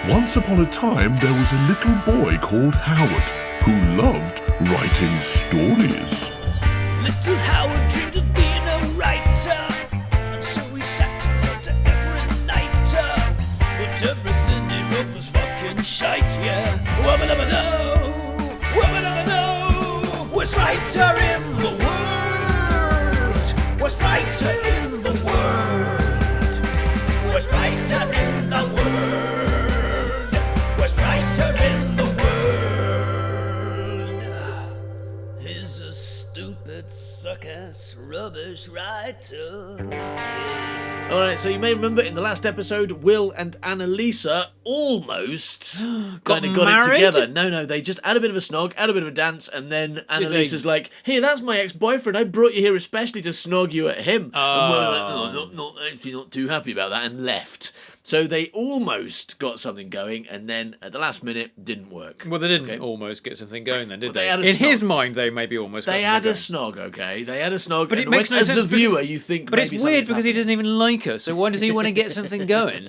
Once upon a time, there was a little boy called Howard who loved writing stories. Little Howard dreamed of being a writer, and so he sat and wrote every night. But everything he wrote was fucking shite, yeah. Wubba-dubba-doo, wubba-dubba-doo. Worst writer in the world, worst writer in the world, worst writer in the world, worst writer in the world. He's a stupid, suck-ass, rubbish writer. Alright, so you may remember in the last episode, Will and Annalisa almost kind of got it together. No, they just had a bit of a snog, had a bit of a dance, and then Annalisa's like, hey, that's my ex-boyfriend, I brought you here especially to snog you at him. And Will's like, oh, actually not too happy about that, and left. So they almost got something going, and then at the last minute, didn't work. Well, they didn't almost get something going then, did they? Had a In snog. his mind, they maybe almost got They something had going. a snog, okay? They had a snog. But it and makes no as sense the viewer, you think But maybe it's weird something's because he happened. doesn't even like her, so why does he want to get something going?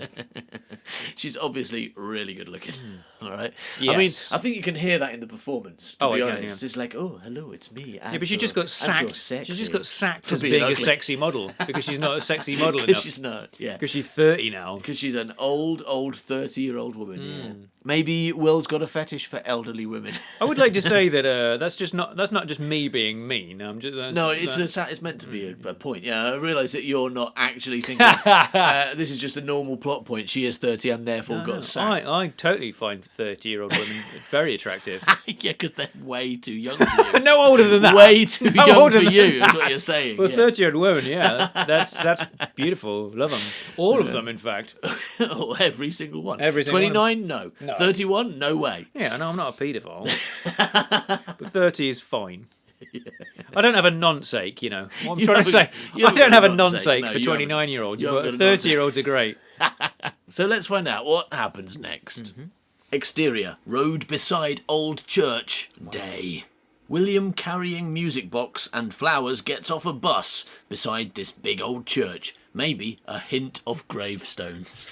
She's obviously really good looking. All right. Yes. I mean, I think you can hear that in the performance. To Oh, be I can, honest, it's like, oh, hello, it's me. Yeah, but she just got sacked. She just got sacked for as being being a ugly. sexy model because she's not a sexy model Because enough. she's not. Yeah. Because she's 30 now. Because she's an old 30-year-old woman. Yeah. Maybe Will's got a fetish for elderly women. I would like to say that that's not just me being mean. I'm just No, it's meant to be a point. Yeah, I realise that you're not actually thinking this is just a normal plot point. She is 30 and therefore got sacked. I totally find 30-year-old women very attractive. Yeah, because they're way too young for you. No older than that. Way too No young older for than you, is that. what you're saying. Well, yeah. 30-year-old women, yeah, that's beautiful. Love them, all of them, in fact. Oh, every single one. Every single 29, no. 31, no way. Yeah, no, I'm not a paedophile. But 30 is fine. I don't have a nonce, you know. What I'm You trying to haven't- say, you I don't have a haven't got a nonce, nonce no, for you haven't. 29-year-olds, You haven't but got a nonce. 30-year-olds are great. So let's find out what happens next. Mm-hmm. Exterior, road beside old church, day. William carrying music box and flowers gets off a bus beside this big old church. Maybe a hint of gravestones.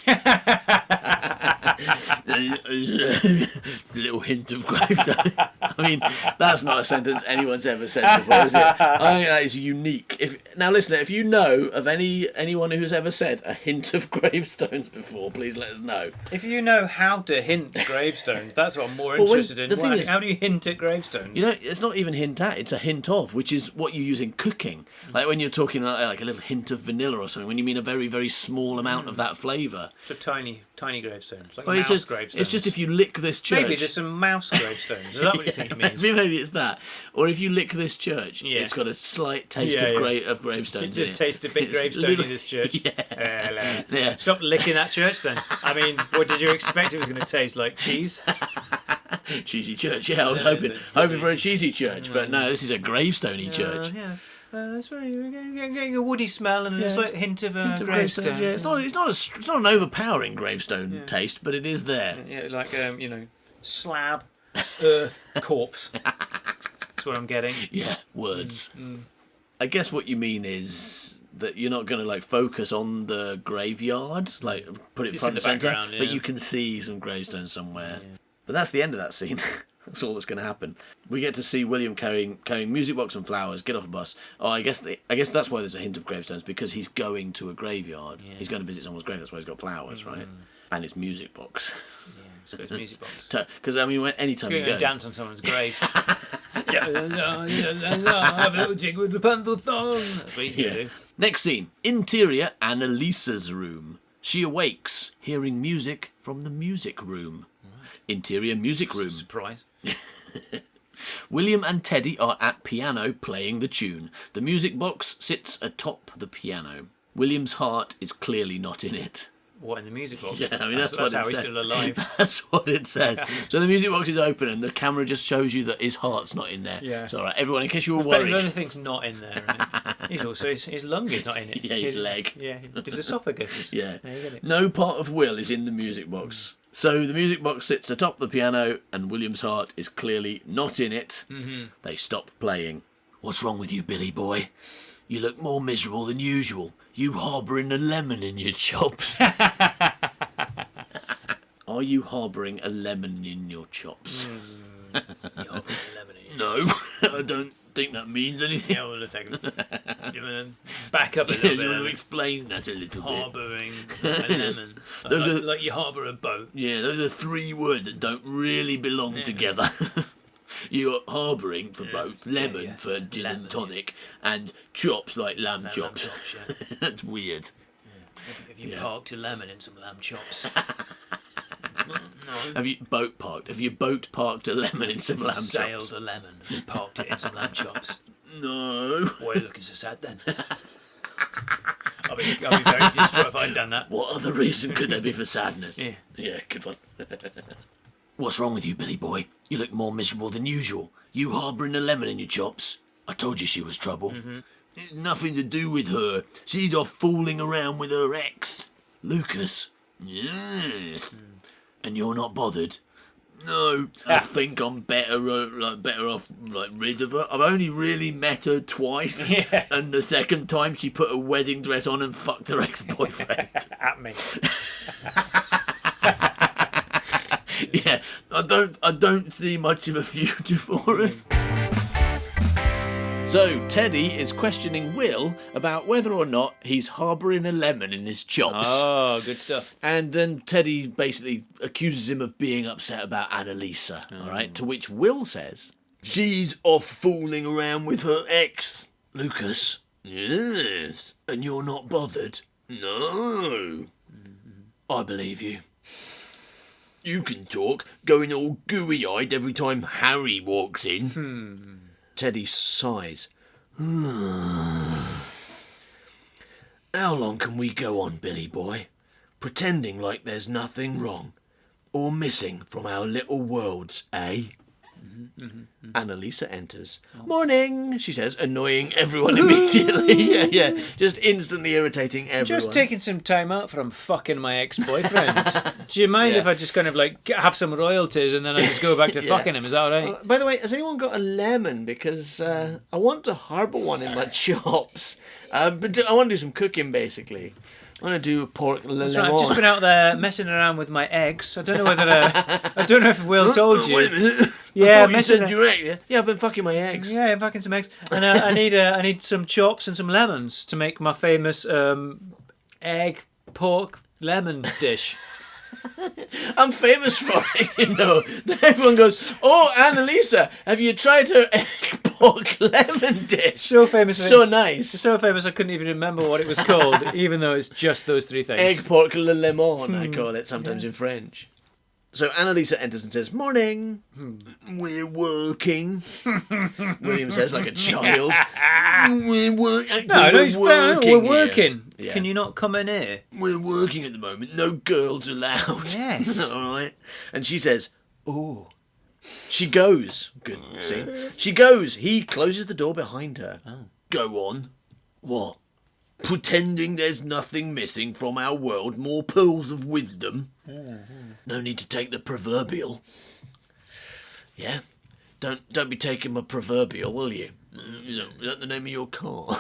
Little hint of gravestones. I mean, that's not a sentence anyone's ever said before, is it? I think that is unique. Now, listener, if you know of anyone who's ever said a hint of gravestones before, please let us know. If you know how to hint at gravestones, that's what I'm more Well, interested in. the thing is- How do you hint at gravestones? You know, it's not even hint at, it's a hint of, which is what you use in cooking. Like when you're talking like a little hint of vanilla or something, when you mean a very, very small amount of that flavour. It's a tiny gravestones, like Well, mouse gravestones. it's just if you lick this church. Maybe there's some mouse gravestones. Is that what you think it means? Maybe it's that. Or if you lick this church, Yeah. it's got a slight taste Yeah, of, yeah. of gravestones You in just it. taste a big It's gravestone little- in this church. Yeah. Yeah. Stop licking that church then. I mean, what did you expect it was going to taste like? Cheese? Cheesy church, yeah, I was hoping for a cheesy church, but no, this is a gravestoney church. Yeah. It's very getting a woody smell and a slight hint of Hint of gravestone. gravestones, yeah. It's not an overpowering gravestone taste, but it is there. Yeah, like slab, earth, corpse. That's what I'm getting. Yeah, words. I guess what you mean is that you're not going to like focus on the graveyard, like put it Just front in and the centre, background, but yeah. you can see some gravestones somewhere. But that's the end of that scene. That's all that's going to happen. We get to see William carrying music box and flowers, get off a bus. Oh, I guess that's why there's a hint of gravestones, because he's going to a graveyard. Yeah. He's going to visit someone's grave. That's why he's got flowers, right? And his music box. Yeah, so it's music box. Because I mean, anytime you Going go, to dance on someone's grave. Have a little jig with the pencil thong. That's what he's going to do. Next scene. Interior, Annalisa's room. She awakes, hearing music from the music room. Interior music room. Surprise. William and Teddy are at piano playing the tune. The music box sits atop the piano. William's heart is clearly not in it. What, in the music box? Yeah, I mean, that's what how it he's says. still alive. That's what it says. So the music box is open and the camera just shows you that his heart's not in there. Yeah. It's all right. Everyone, in case you were But worried. another thing's not in there. Right? He's also his lung is not in it. Yeah, his leg. Yeah, his esophagus. Yeah. There you get it. No part of Will is in the music box. So the music box sits atop the piano and William's heart is clearly not in it. Mm-hmm. They stop playing. What's wrong with you, Billy boy? You look more miserable than usual. You harbouring a lemon in your chops. Are you harbouring a lemon in your chops? You're putting a lemon in your No, I don't think that means anything. Yeah, well, you want to back up a little You bit. want to explain that a little bit? Harbouring a lemon. Those like you harbour a boat. Yeah, those are 3 words that don't really belong together. You're harbouring for both, lemon for gin and tonic, and chops like lamb chops. Lamb chops, yeah. That's weird. Have you parked a lemon in some lamb chops? No. Have you boat parked a lemon in some lamb chops? Sailed a lemon and parked it in some lamb chops. No. Why are you looking so sad then? I'll be very distraught if I'd done that. What other reason could there be for sadness? Yeah, good one. What's wrong with you, Billy boy? You look more miserable than usual. You harbouring a lemon in your chops? I told you she was trouble. It's nothing to do with her. She's off fooling around with her ex. Lucas? Yes. And you're not bothered? No, I think I'm better off rid of her. I've only really met her twice, and the second time she put a wedding dress on and fucked her ex-boyfriend. At me. Yeah, I don't see much of a future for us. So Teddy is questioning Will about whether or not he's harbouring a lemon in his chops. Oh, good stuff. And then Teddy basically accuses him of being upset about Annalisa, all right? To which Will says, she's off fooling around with her ex. Lucas? Yes. And you're not bothered? No. I believe you. You can talk, going all gooey-eyed every time Harry walks in. Teddy sighs. How long can we go on, Billy boy? Pretending like there's nothing wrong or missing from our little worlds, eh? Annalisa enters. Morning, she says, annoying everyone immediately. yeah, just instantly irritating everyone. Just taking some time out from fucking my ex-boyfriend. Do you mind if I just kind of like have some royalties and then I just go back to fucking him? Is that all right? By the way, has anyone got a lemon? Because I want to harbour one in my chops. But I want to do some cooking, basically. I want to do pork le lemon. I've just been out there messing around with my eggs. I don't know whether I don't know if Will told you. Wait a minute. Yeah, you said direct. Yeah, I've been fucking my eggs. Yeah, I'm fucking some eggs, and I need some chops and some lemons to make my famous egg pork lemon dish. I'm famous for it, you know. Everyone goes, "Oh, Annalisa, have you tried her egg pork lemon dish?" So famous, so nice, so famous. I couldn't even remember what it was called, even though it's just those 3 things. Egg pork le lemon, I call it sometimes in French. So Annalisa enters and says, "Morning. We're working." William says, like a child. We're working. We're working. Yeah. Can you not come in here? We're working at the moment. No girls allowed. Yes. All right. And she says, "Oh." She goes. Good scene. She goes. He closes the door behind her. Oh. Go on. What? Pretending there's nothing missing from our world. More pearls of wisdom. No need to take the proverbial. Yeah? Don't be taking my proverbial, will you? Is that the name of your car?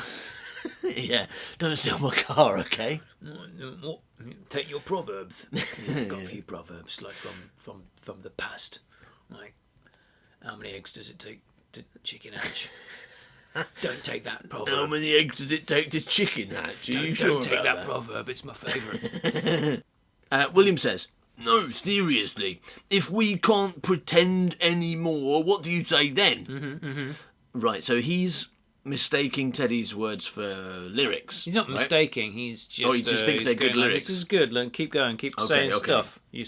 Yeah. Don't steal my car, okay? What? Take your proverbs. I've got a few proverbs, like from the past. Like, how many eggs does it take to chicken hatch? Don't take that proverb. How many eggs does it take to chicken hatch? Don't take that proverb. It's my favourite. William says, "No, seriously. If we can't pretend anymore, what do you say then?" Right, so he's mistaking Teddy's words for lyrics. He's not mistaking. He's just. He just thinks they're good lyrics. This is good. Like, keep going. Keep saying okay. stuff. You're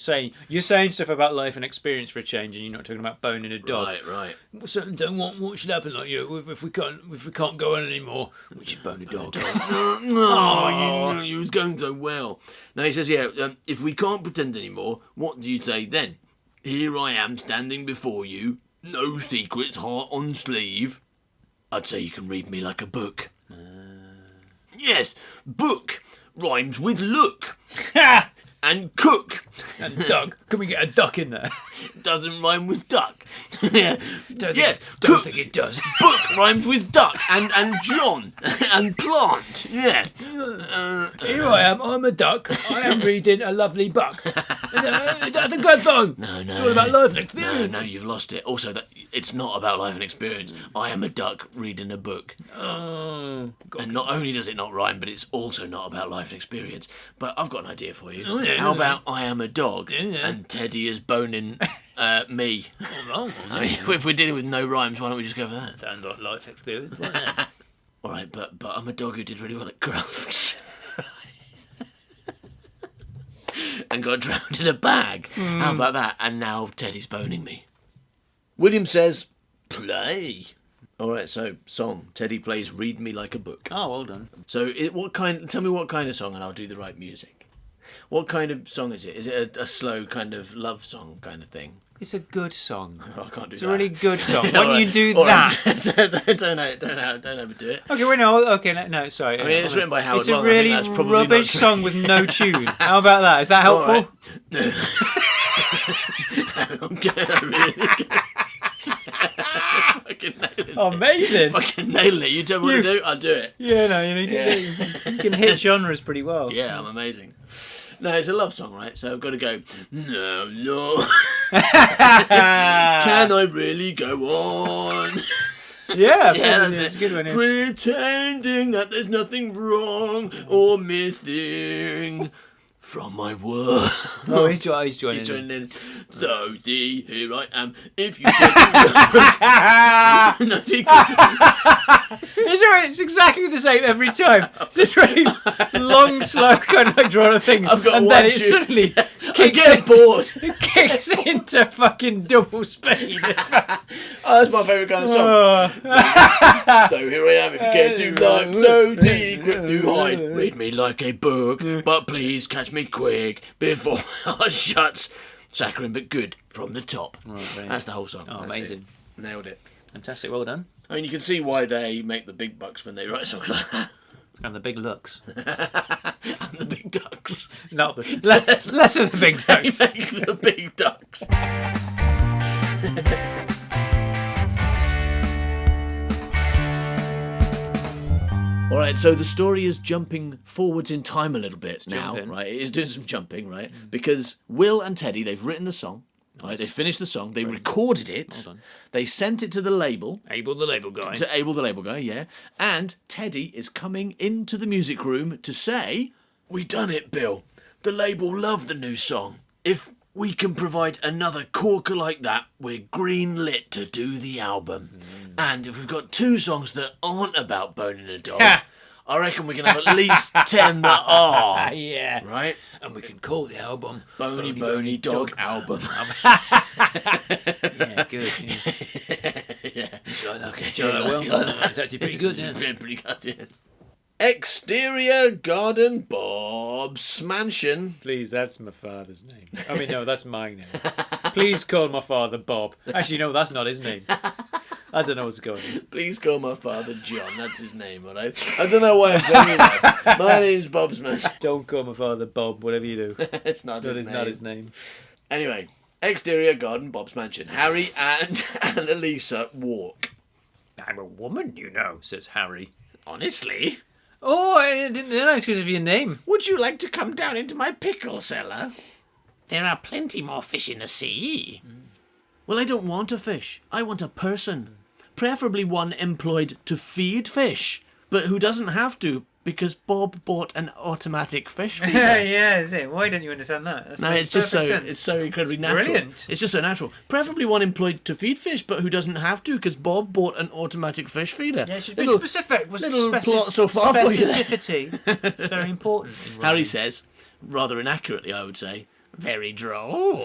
saying stuff about life and experience for a change, and you're not talking about boning a dog. Right. So don't want what should happen. Like, if we can't go on anymore, we should bone a dog. You was going so well. Now he says, if we can't pretend anymore, what do you say then? Here I am standing before you, no secrets, heart on sleeve. I'd say you can read me like a book. Yes, book rhymes with look. And cook. And duck. Can we get a duck in there? doesn't rhyme with duck. Yeah. Don't Yes, think it does. book rhymes with duck and John and plant. Yeah. Here I am. I'm a duck. I am reading a lovely book. That's a good song. No. It's all about life and experience. No, you've lost it. Also, that it's not about life and experience. I am a duck reading a book. And not only does it not rhyme, but it's also not about life and experience. But I've got an idea for you. How about I am a dog and Teddy is boning me? I mean, if we're dealing with no rhymes, why don't we just go for that? Sounds like life experience. All right, but I'm a dog who did really well at crafts. And got drowned in a bag. How about that? And now Teddy's boning me. William says, play. All right, so song. Teddy plays "Read Me Like a Book." Oh, well done. So, tell me what kind of song, and I'll do the right music. What kind of song is it? Is it a slow kind of love song kind of thing? It's a good song. Oh, I can't do It's that. a really good song. Why All don't you right, do all that? right. don't overdo it. Okay, wait, no, okay, no, sorry. I mean, it's written by Howard It's a Long. I think really that's probably rubbish not song with no tune. How about that? Is that All helpful? right. I'm good. I'm really good. Fucking nailed it. Amazing. Fucking nailing it. You tell me what to do, I'll do it. Yeah, no, you can hit genres pretty well. Yeah, I'm amazing. No, it's a love song, right? So I've got to go, no. Can I really go on? Yeah, That's it's it. a good one. Yeah. Pretending that there's nothing wrong or missing from my world. Oh, he's joining. He's joining in. So here I am. If you get It's exactly the same every time. It's this really long, slow kind of like drawing a thing, I've got and one then it tune. suddenly I get bored. kicks into fucking double speed. Oh, that's my favourite kind of song. So here I am. If you get too light, so deep, grip too high. Read me like a book, but please catch me quick before I shuts. Saccharine but good from the top. That's the whole song. Oh, That's amazing. it. Nailed it. Fantastic, well done. I mean, you can see why they make the big bucks when they write songs like that. And the big looks. And the big ducks. Not the less of the big They ducks. make the big ducks. All right, so the story is jumping forwards in time a little bit now, jumping. right? It is doing some jumping, right? Because Will and Teddy, they've written the song, right? They finished the song, they recorded it, they sent it to the label, Abel the label guy. to Abel the label guy, yeah. And Teddy is coming into the music room to say, "We done it, Bill. The label love the new song. If we can provide another corker like that, we're green lit to do the album. And if we've got 2 songs that aren't about boning a dog, I reckon we can have at least 10 that are." Yeah. Right? And we can call the album Bony Dog Album. Yeah, good. Yeah. Yeah. Okay, well, that's actually pretty good, yeah. Pretty good, yeah. Exterior Garden Bob's Mansion. Please, that's my father's name. I mean, no, that's my name. Please call my father Bob. Actually, no, that's not his name. I don't know what's going on. Please call my father John. That's his name, all right? I don't know why I'm saying that. My name's Bob's Mansion. Don't call my father Bob, whatever you do. It's not his That is name. not his name. Anyway, exterior garden, Bob's Mansion. Harry and Annalisa walk. I'm a woman, you know, says Harry. Honestly? Oh, I didn't know it's because of your name. Would you like to come down into my pickle cellar? There are plenty more fish in the sea. Well, I don't want a fish. I want a person. Preferably one employed to feed fish, but who doesn't have to because Bob bought an automatic fish feeder. Yeah, is it? Why don't you understand that? That No, makes it's just so perfect sense. it's so incredibly natural. Brilliant. It's just so natural. Preferably one employed to feed fish, but who doesn't have to because Bob bought an automatic fish feeder. Yeah, it should be specific. little plot so far for you there. Specificity. It's very important. Harry says, rather inaccurately, I would say, very droll.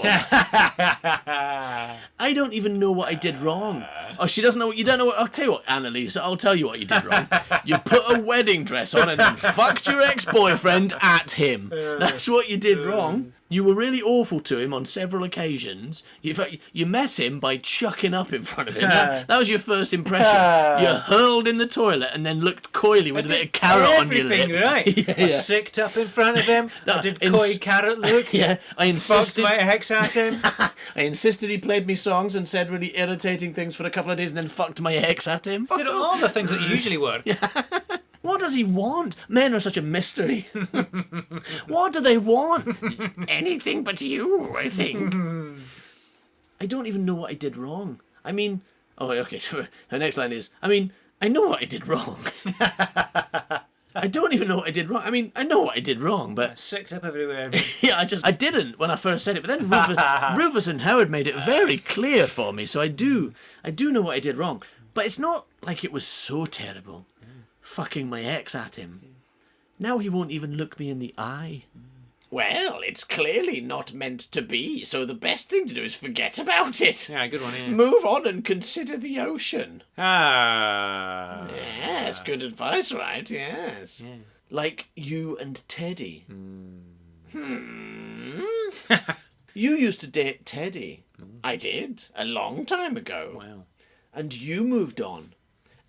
I don't even know what I did wrong. Oh, she doesn't know what you don't know. I'll tell you what, Annalisa, I'll tell you what you did wrong. You put a wedding dress on and then fucked your ex-boyfriend at him. That's what you did wrong. You were really awful to him on several occasions. You met him by chucking up in front of him. That was your first impression. You hurled in the toilet and then looked coyly with a bit of carrot on your lip. Everything right. I sicked up in front of him. I did coy carrot look. Yeah, I insisted. Fucked my ex at him. I insisted he played me songs and said really irritating things for a couple of days and then fucked my ex at him. Did all the things that usually work. What does he want? Men are such a mystery. What do they want? Anything but you, I think. I don't even know what I did wrong. I mean... Oh, okay, so her next line is, I mean, I know what I did wrong. I don't even know what I did wrong. I mean, I know what I did wrong, but... Sicked up everywhere. Yeah, I didn't when I first said it, but then Rufus and Howard made it very clear for me, so I do know what I did wrong. But it's not like it was so terrible. Fucking my ex at him. Now he won't even look me in the eye. Well, it's clearly not meant to be, so the best thing to do is forget about it. Yeah, good one, yeah. Move on and consider the ocean. Ah. Yes, good advice, right? Yes. Yeah. Like you and Teddy. You used to date Teddy. I did, a long time ago. Wow. And you moved on.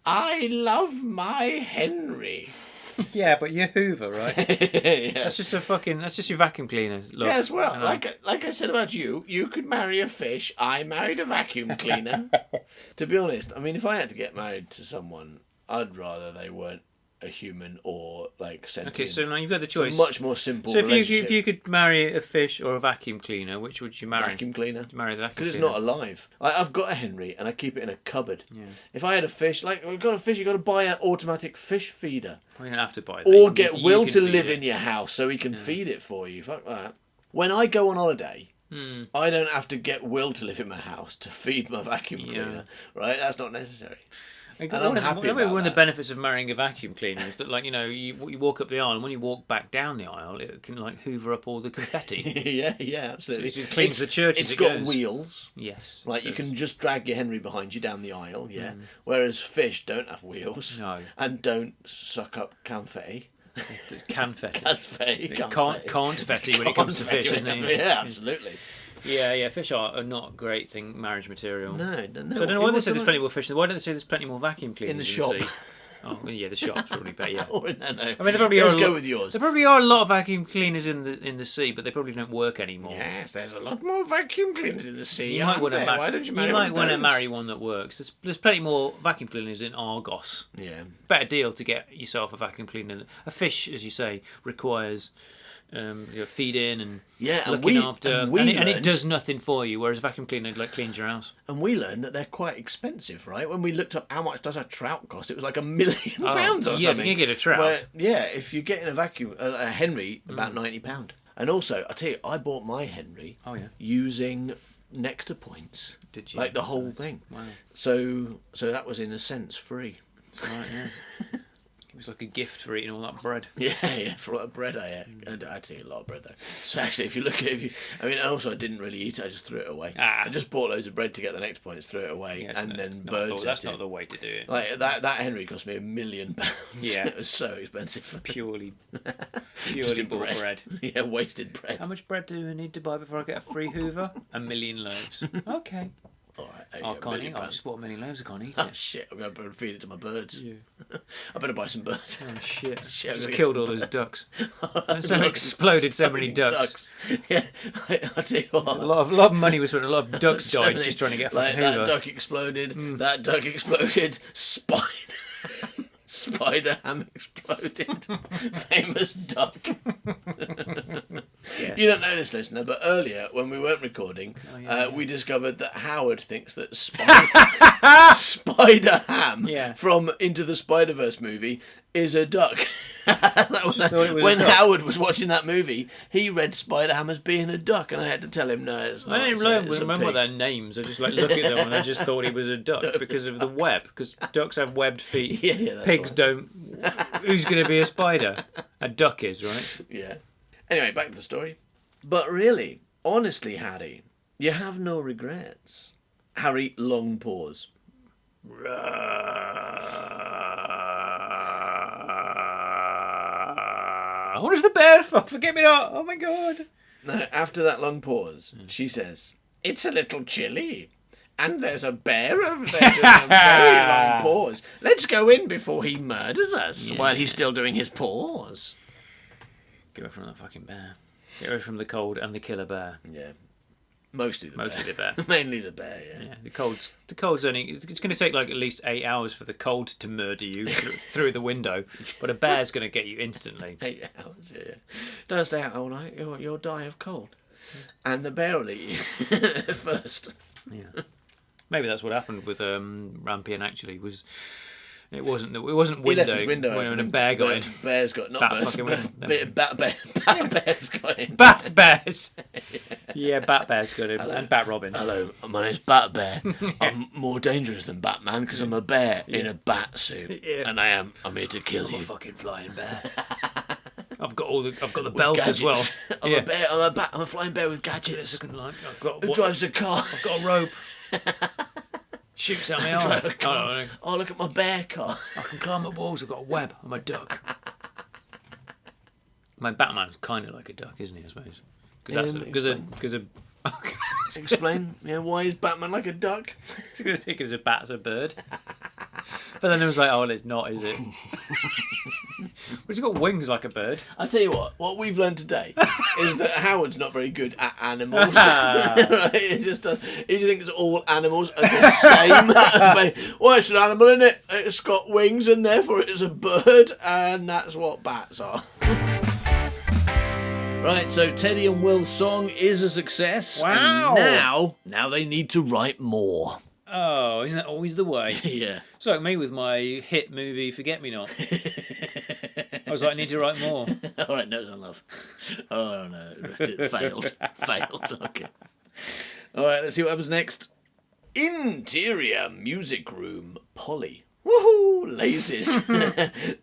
I love my Henry. Yeah, but you're Hoover, right? Yeah. That's just your vacuum cleaner. Love. Yes, well, like I said about you, you could marry a fish. I married a vacuum cleaner. To be honest, I mean, if I had to get married to someone, I'd rather they weren't a human or like sentient. Okay, so now you've got the choice. It's a much more simple. So relationship. if you could marry a fish or a vacuum cleaner, which would you marry? Vacuum cleaner. Marry the vacuum Because it's cleaner. not alive. I've got a Henry and I keep it in a cupboard. Yeah. If I had a fish, like we've got a fish, you've got to buy an automatic fish feeder. Well, you don't have to buy that. Or get Will can to feed live it. in your house so he can feed it for you. Fuck that. When I go on holiday, I don't have to get Will to live in my house to feed my vacuum cleaner. Right? That's not necessary. Like, And I'm happy about one of the that. benefits of marrying a vacuum cleaner is that, like, you know, you walk up the aisle, and when you walk back down the aisle, it can like hoover up all the confetti. yeah, absolutely. So it cleans the church as It's it got goes. wheels. Yes. Like you can just drag your Henry behind you down the aisle, whereas fish don't have wheels. No. And don't suck up confetti. Confetti. Confetti when it comes to fish, isn't it? Yeah, absolutely. Yeah. Fish are not a great thing, marriage material. No. So I don't know why they say there's plenty more fish. Why don't they say there's plenty more vacuum cleaners in the shop? sea? Oh, well, yeah, the shop's probably better. Yeah. Oh, no. I mean, there probably Let's are. go with yours. There probably are a lot of vacuum cleaners in the sea, but they probably don't work anymore. Yes, there's a lot more vacuum cleaners in the sea. You might want to Why don't you marry might one want to of marry one that works. There's plenty more vacuum cleaners in Argos. those? Yeah. Better deal to get yourself a vacuum cleaner. A fish, as you say, requires feeding and looking after, and it does nothing for you. Whereas a vacuum cleaner like cleans your house. And we learned that they're quite expensive, right? When we looked up how much does a trout cost, it was like £1 million or Yeah, something. if you're gonna get a trout. If you're getting a Henry, about £90. And also, I tell you, I bought my Henry using nectar points. Did you? Like the whole thing. Wow. So that was in a sense free. Right, yeah. It was like a gift for eating all that bread. Yeah, for all that bread I ate. I ate a lot of bread though. So actually, if you look at also I didn't really eat it. I just threw it away. I just bought loads of bread to get the next points, threw it away, and then birds. That's not the way to do it. Like that Henry cost me £1 million. Yeah, it was so expensive. Purely Just bought bread. Yeah, wasted bread. How much bread do I need to buy before I get a free Hoover? 1 million loaves. Okay. All right, I can't eat. I just bought 1 million loaves. I can't eat Oh it. shit! I'm gonna feed it to my birds. Yeah. I better buy some birds. Oh shit! Shit, Just I'm gonna killed get all some those birds. ducks. So exploded so many ducks. Yeah, I tell you what. A lot of money was spent. A lot of ducks So died many- just trying to get a like fucking Hoover. that duck exploded. That duck exploded. Spider ham exploded. Famous duck. You don't know this, listener, but earlier when we weren't recording, we discovered that Howard thinks that Spider Ham from Into the Spider-Verse movie is a duck. When Howard was watching that movie, he read Spider Ham as being a duck, and I had to tell him no, it's not. I didn't remember their names. I just look at them and I just thought he was a duck because of the web. Because ducks have webbed feet. Yeah, Pigs don't. Who's going to be a spider? A duck is, right? Yeah. Anyway, back to the story. But really, honestly, Harry, you have no regrets. Harry, long pause. What is the bear for? Forget me not. Oh my god. Now, after that long pause, she says, "It's a little chilly. And there's a bear over there doing a very long pause. Let's go in before he murders us while he's still doing his pause." Get away from that fucking bear. Get away from the cold and the killer bear. Yeah. Mostly the bear. Mainly the bear, yeah. The cold's only... It's going to take like at least 8 hours for the cold to murder you through the window. But a bear's going to get you instantly. 8 hours, yeah. Don't stay out all night. You'll die of cold. And the bear will eat you first. Yeah. Maybe that's what happened with Rampion. Actually, it wasn't window. He left his window when a bear got in. Bears got not Bat bears got in. Bat bears. Yeah, bat bears got in, and Bat Robin. Hello, my name's Bat Bear. I'm more dangerous than Batman because I'm a bear in a bat suit, and I'm here to kill you. I'm a fucking flying bear. I've got the belt gadgets. as well. I'm a bear. I'm a flying bear with gadgets. Who drives a car? I've got a rope. Shoots at me arm. Oh, look at my bear car. I can climb up walls. I've got a web. I'm a duck. My Batman's kind of like a duck, isn't he? I suppose because Explain. Yeah, why is Batman like a duck? Because a bat's a bird. But then it was like, oh, well, it's not, is it? But he's got wings like a bird. I tell you what we've learned today is that Howard's not very good at animals. He just thinks all animals are the same. Well, it's an animal, isn't it? It's got wings and therefore it's a bird, and that's what bats are. Right, so Teddy and Will's song is a success. Wow. And now they need to write more. Oh, isn't that always the way? Yeah. It's like me with my hit movie Forget Me Not. I was like, I need to write more. All right, Notes on Love. Oh, no. It failed. Okay. All right, let's see what happens next. Interior music room. Polly. Woohoo!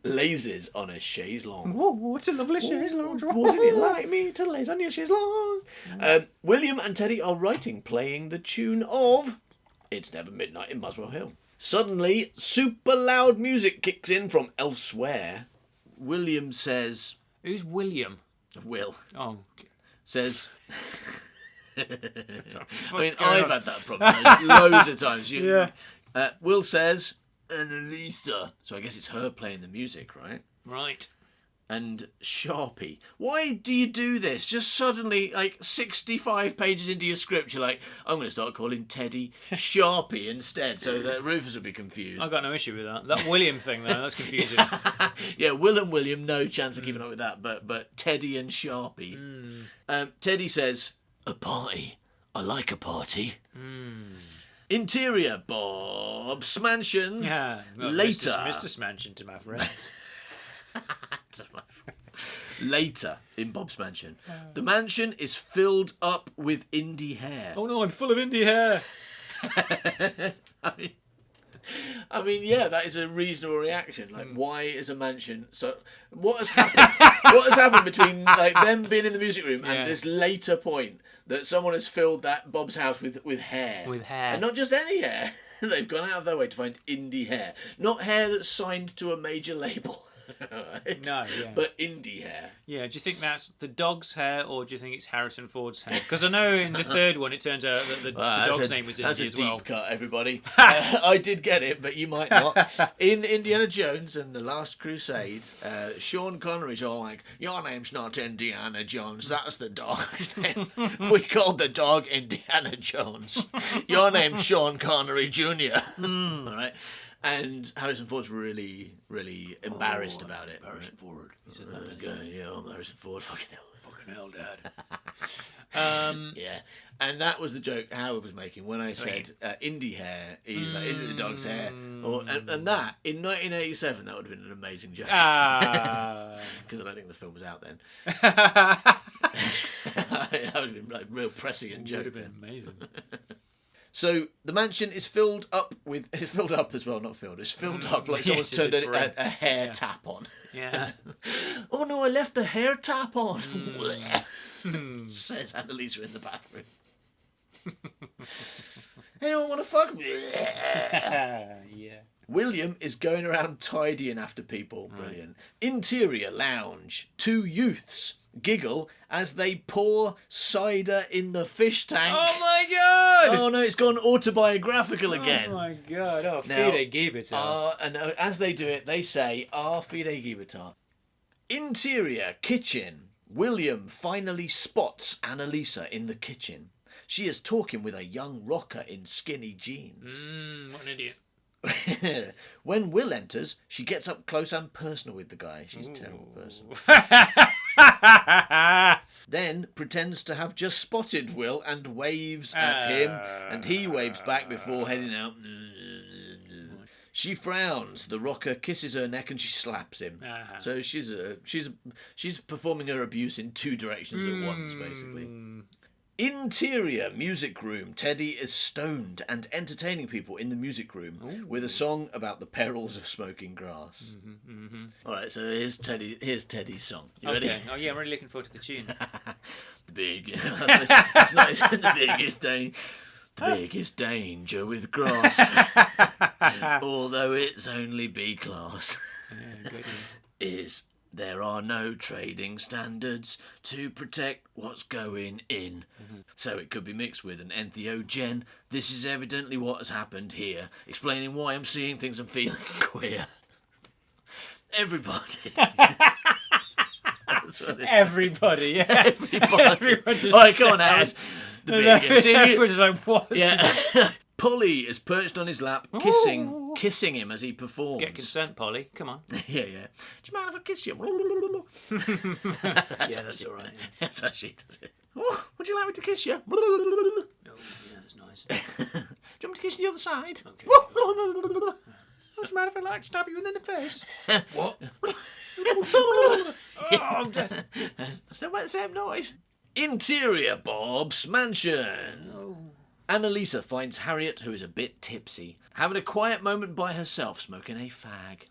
Lazes on a chaise longue. Whoa, what's a lovely chaise longue? Wouldn't you like me to laze on your chaise longue? William and Teddy are playing the tune of It's Never Midnight in Muswell Hill. Suddenly, super loud music kicks in from elsewhere. William says... Who's William? Will. Oh. Says... I mean, What's going I've on? had that problem loads of times. Yeah. Will says... Annalisa. So I guess it's her playing the music, right? Right. And Sharpie. Why do you do this? Just suddenly, like 65 pages into your script, you're like, I'm going to start calling Teddy Sharpie instead, so that Rufus will be confused. I've got no issue with that. That William thing, though, that's confusing. Yeah, Will and William, no chance of keeping up with that, but Teddy and Sharpie. Teddy says, a party. I like a party. Interior, Bob's mansion. Yeah. Well, Later. Mr. Smansion to my friends. Later in Bob's mansion. The mansion is filled up with indie hair. Oh no, I'm full of indie hair. I mean, yeah, that is a reasonable reaction. Like, why is a mansion so? What has happened? What has happened between like them being in the music room and this later point that someone has filled that Bob's house with hair? With hair, and not just any hair. They've gone out of their way to find indie hair, not hair that's signed to a major label. Right? No, yeah. But indie hair. Yeah, do you think that's the dog's hair or do you think it's Harrison Ford's hair? Because I know in the third one it turns out that the dog's name was Indy as well. That's a deep cut, everybody. I did get it, but you might not. In Indiana Jones and The Last Crusade, Sean Connery's all like, your name's not Indiana Jones, that's the dog's name. We called the dog Indiana Jones. Your name's Sean Connery Jr. All right? And Harrison Ford's really, really embarrassed about it. Harrison Ford. He says that. Yeah, I'm Harrison Ford. Fucking hell. Fucking hell, Dad. Yeah. And that was the joke Howard was making when I said indie hair. He's like, is it the dog's hair? And that, in 1987, that would have been an amazing joke. Because I don't think the film was out then. That would have been like real prescient joke. Would have been amazing. So the mansion is filled up with... It's filled up as well, not filled. It's filled up like someone's turned a hair tap on. Yeah. Oh no, I left the hair tap on. Says Annalisa in the bathroom. Anyone want to fuck me? Yeah. William is going around tidying after people. Brilliant. Interior lounge. 2 youths giggle as they pour cider in the fish tank. Oh my god! Oh no, it's gone autobiographical again. Oh my god! Oh, Now, fide gibitar. and as they do it, they say, fide gibitar. Interior kitchen. William finally spots Annalisa in the kitchen. She is talking with a young rocker in skinny jeans. What an idiot. When Will enters, she gets up close and personal with the guy. She's a terrible person. Then pretends to have just spotted Will and waves at him, and he waves back before heading out. She frowns. The rocker kisses her neck and she slaps him. So she's performing her abuse in 2 directions at once, basically. Interior music room. Teddy is stoned and entertaining people in the music room with a song about the perils of smoking grass. All right, so here's Teddy's song. You ready? Okay. Oh yeah, I'm really looking forward to the tune. The biggest danger with grass, although it's only B class, is there are no trading standards to protect what's going in. So it could be mixed with an entheogen. This is evidently what has happened here, explaining why I'm seeing things and feeling queer. Everybody. Everybody, yeah. Everybody. All right, come on, Howard. The biggest. Everyone's like, what? Yeah. Polly is perched on his lap, kissing him as he performs. Get consent, Polly. Come on. Yeah. Do you mind if I kiss you? Yeah, that's all right. That's how she does it. Oh, would you like me to kiss you? Oh, yeah, that's nice. Do you want me to kiss the other side? Okay. What's the matter if I like to stab you in the face? What? Oh, I'm dead. Still make the same noise. Interior Bob's mansion. Annalisa finds Harriet, who is a bit tipsy, having a quiet moment by herself, smoking a fag.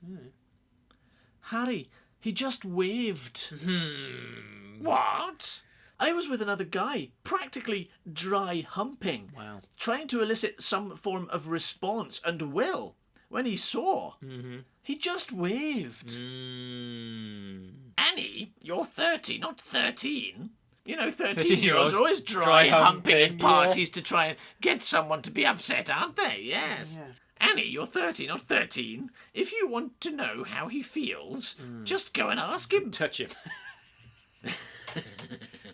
Harry, he just waved. What? I was with another guy, practically dry humping. Wow. Trying to elicit some form of response, and Will, when he saw, he just waved. Annie, you're 30, not 13. You know, 13-year-olds are always dry humping at parties to try and get someone to be upset, aren't they? Yes. Yeah. Annie, you're 30, not 13. If you want to know how he feels, just go and ask him. Touch him.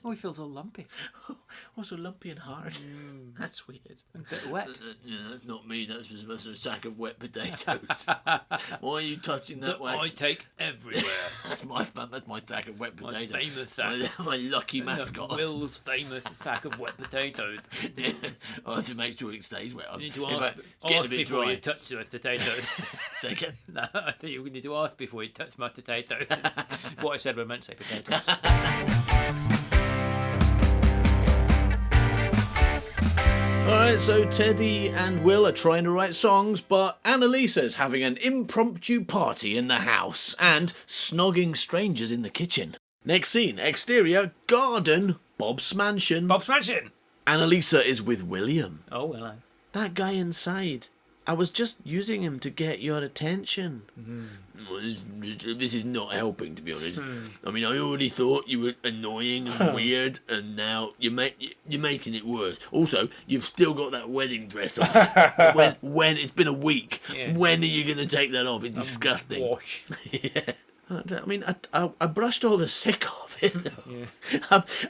Oh, he feels all lumpy. Oh, so lumpy and hard. That's weird. A bit wet. That's not me. That's just a sack of wet potatoes. Why are you touching that way? I take everywhere. That's my sack of wet potatoes. My famous sack. My lucky mascot. Will's famous sack of wet potatoes. I have to make sure it stays wet. You need to ask before you touch the potatoes. Say again? No, I think you need to ask before you touch my potatoes. What I said when I meant to say potatoes. Alright, so Teddy and Will are trying to write songs, but Annalisa's having an impromptu party in the house and snogging strangers in the kitchen. Next scene, exterior, garden, Bob's mansion. Bob's mansion! Annalisa is with William. Oh, hello. That guy inside. I was just using him to get your attention. This is not helping, to be honest. I mean, I already thought you were annoying and weird, and now you're making it worse. Also, you've still got that wedding dress on. when it's been a week, when are you going to take that off? It's disgusting. Wash. Yeah. I mean, I brushed all the sick off it.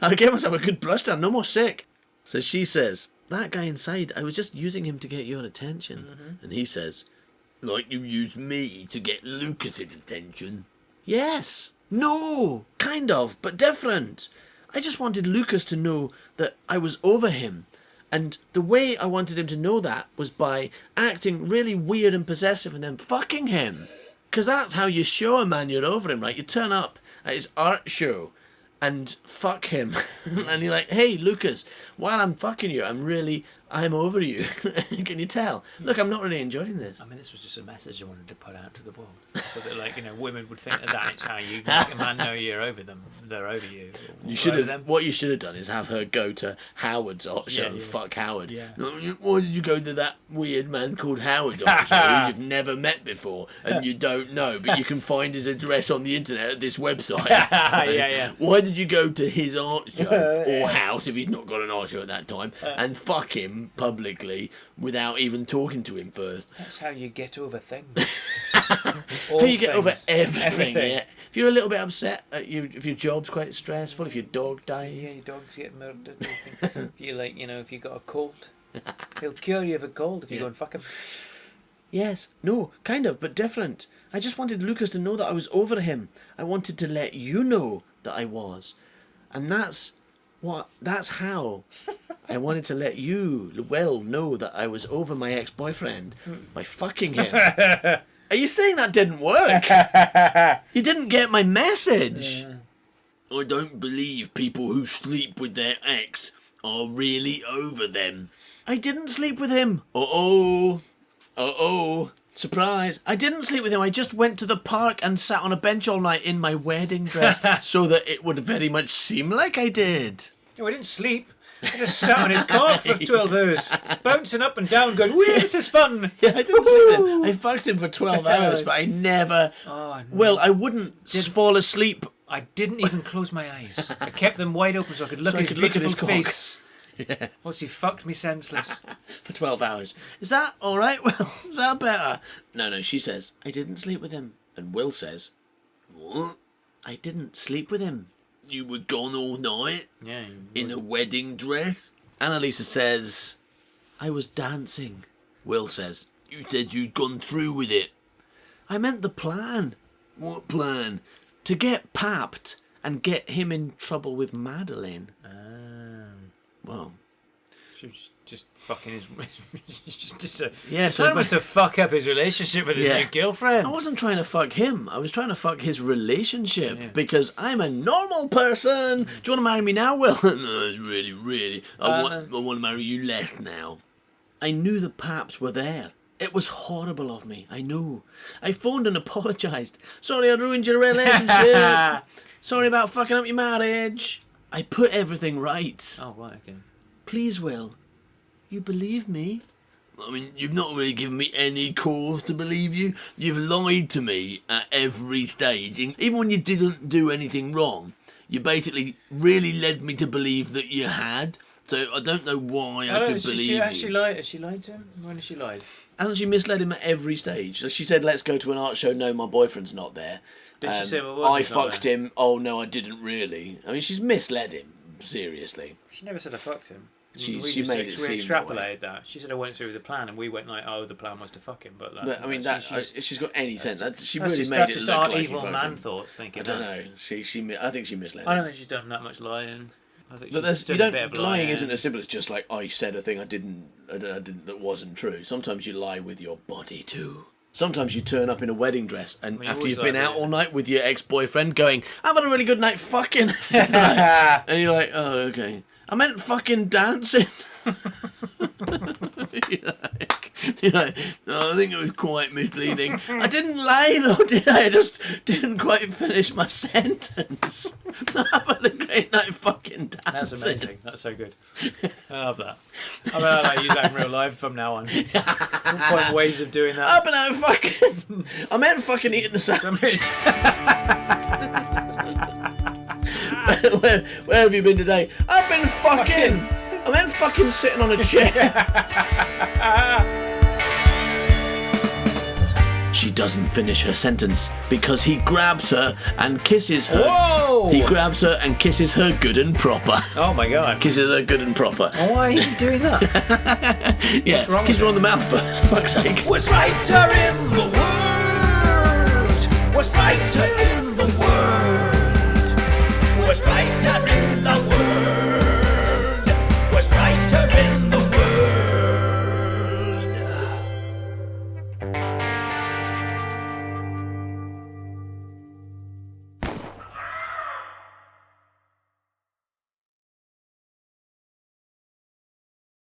I gave myself a good brush down. No more sick. So she says, that guy inside, I was just using him to get your attention. And he says, like you used me to get Lucas's attention? Yes. No. Kind of, but different. I just wanted Lucas to know that I was over him. And the way I wanted him to know that was by acting really weird and possessive and then fucking him. Because that's how you show a man you're over him, right? You turn up at his art show and fuck him. And you're like, hey, Lucas, while I'm fucking you, I'm really I'm over you. Can you tell? Look, I'm not really enjoying this. I mean, this was just a message I wanted to put out to the world, so that, like, women would think that's how you make a man know you're over them. They're over you. You should have. What you should have done is have her go to Howard's art show and fuck Howard. Yeah. Why did you go to that weird man called Howard's art show who you've never met before and you don't know, but you can find his address on the internet at this website? Yeah. Why did you go to his art show or house if he's not got an art show at that time and fuck him publicly without even talking to him first? That's how you get over things. How you get over everything. Yeah. If you're a little bit upset, if your job's quite stressful, if your dog dies, Yeah, your dogs get murdered. If you if you got a cold, he'll cure you of a cold if you go and fuck him. Yes, no, kind of, but different. I just wanted Lucas to know that I was over him. I wanted to let you know that I was, and that's how. I wanted to let you, know that I was over my ex-boyfriend by fucking him. Are you saying that didn't work? You didn't get my message. Yeah. I don't believe people who sleep with their ex are really over them. I didn't sleep with him. Uh-oh. Surprise. I didn't sleep with him. I just went to the park and sat on a bench all night in my wedding dress so that it would very much seem like I did. No, I didn't sleep. I just sat on his cock for 12 hours, bouncing up and down, going, wee, this is fun. Yeah, I didn't sleep with him. I fucked him for 12 hours, but I never... Oh, no. Well, I wouldn't fall asleep. I didn't even close my eyes. I kept them wide open so I could look at his beautiful face. Yeah. Once he fucked me senseless. For 12 hours. Is that all right? Well, is that better? No, she says, I didn't sleep with him. And Will says, what? I didn't sleep with him. You were gone all night? Yeah. In a wedding dress? Annalisa says, I was dancing. Will says, you said you'd gone through with it. I meant the plan. What plan? To get papped and get him in trouble with Madeline. Well, she was just fucking his. So it was to fuck up his relationship with his new girlfriend. I wasn't trying to fuck him. I was trying to fuck his relationship because I'm a normal person. Do you want to marry me now, Will? No, really. I want to marry you less now. I knew the paps were there. It was horrible of me. I know. I phoned and apologised. Sorry I ruined your relationship. Sorry about fucking up your marriage. I put everything right. Oh, right, okay. Please, Will, you believe me? I mean, you've not really given me any cause to believe you. You've lied to me at every stage. Even when you didn't do anything wrong, you basically really led me to believe that you had. So I don't know why I should believe you. Has she lied to him? When has she lied? Hasn't she misled him at every stage? So she said, let's go to an art show. No, my boyfriend's not there. Did she say my boyfriend's I fucked him. Oh, no, I didn't really. I mean, she's misled him, seriously. She never said I fucked him. She made it seem extrapolated that. She said I went through with the plan, and we went like, oh, the plan was to fuck him. But I mean, if she's got any sense, she really made that's it just look our like evil man thoughts thinking. I don't know. I think she misled him. I don't think she's done that much lying. But lying isn't as simple as just like I said a thing I didn't that wasn't true. Sometimes you lie with your body too. Sometimes you turn up in a wedding dress and after you've been out all night with your ex-boyfriend going, I've had a really good night fucking. And you're like, oh, okay. I meant fucking dancing. You're like, oh, I think it was quite misleading. I didn't lie though, did I? I just didn't quite finish my sentence. I've had a great night fucking dancing. That's amazing. That's so good. I love that. I'm going to use that in real life from now on. Find ways of doing that. I've been out fucking... I meant fucking eating the sandwich. Where have you been today? I've been fucking... I meant fucking sitting on a chair. She doesn't finish her sentence because he grabs her and kisses her. Whoa! He grabs her and kisses her good and proper. Oh my god. Kisses her good and proper. Oh, why are you doing that? Yeah, kiss her on the mouth first, for fuck's sake. Was writer in the world. Was writer in the world. Was writer